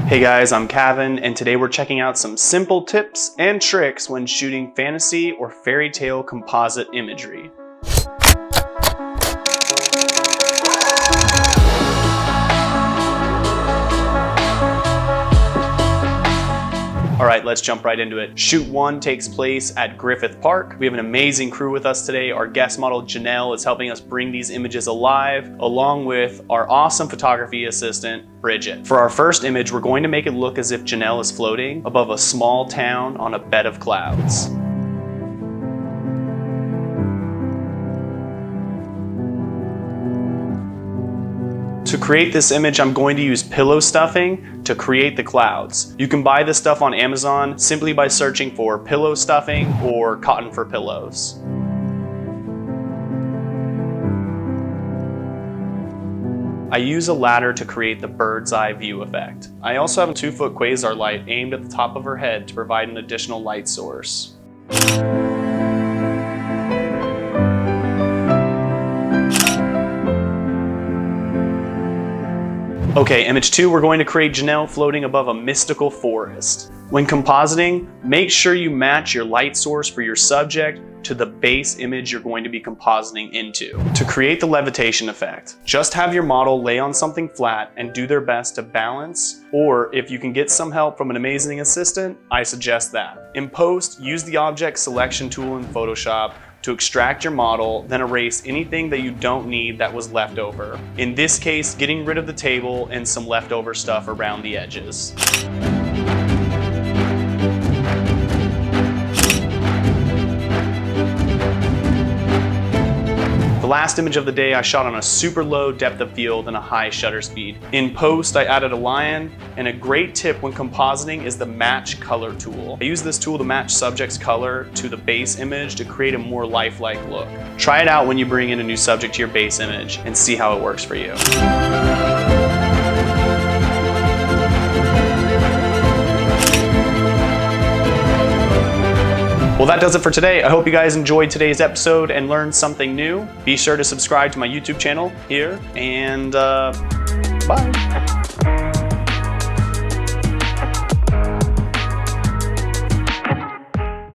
Hey guys, I'm Kavan, and today we're checking out some simple tips and tricks when shooting fantasy or fairy tale composite imagery. Alright, let's jump right into it. Shoot 1 takes place at Griffith Park. We have an amazing crew with us today. Our guest model, Janelle, is helping us bring these images alive, along with our awesome photography assistant, Bridget. For our first image, we're going to make it look as if Janelle is floating above a small town on a bed of clouds. To create this image, I'm going to use pillow stuffing to create the clouds. You can buy this stuff on Amazon simply by searching for pillow stuffing or cotton for pillows. I use a ladder to create the bird's eye view effect. I also have a 2-foot quasar light aimed at the top of her head to provide an additional light source. Okay, image 2, we're going to create Janelle floating above a mystical forest. When compositing, make sure you match your light source for your subject to the base image you're going to be compositing into. To create the levitation effect, just have your model lay on something flat and do their best to balance, or if you can get some help from an amazing assistant, I suggest that. In post, use the object selection tool in Photoshop to extract your model, then erase anything that you don't need that was left over. In this case, getting rid of the table and some leftover stuff around the edges. The last image of the day I shot on a super low depth of field and a high shutter speed. In post, I added a lion, and a great tip when compositing is the match color tool. I use this tool to match subject's color to the base image to create a more lifelike look. Try it out when you bring in a new subject to your base image and see how it works for you. Well, that does it for today. I hope you guys enjoyed today's episode and learned something new. Be sure to subscribe to my YouTube channel here, and bye.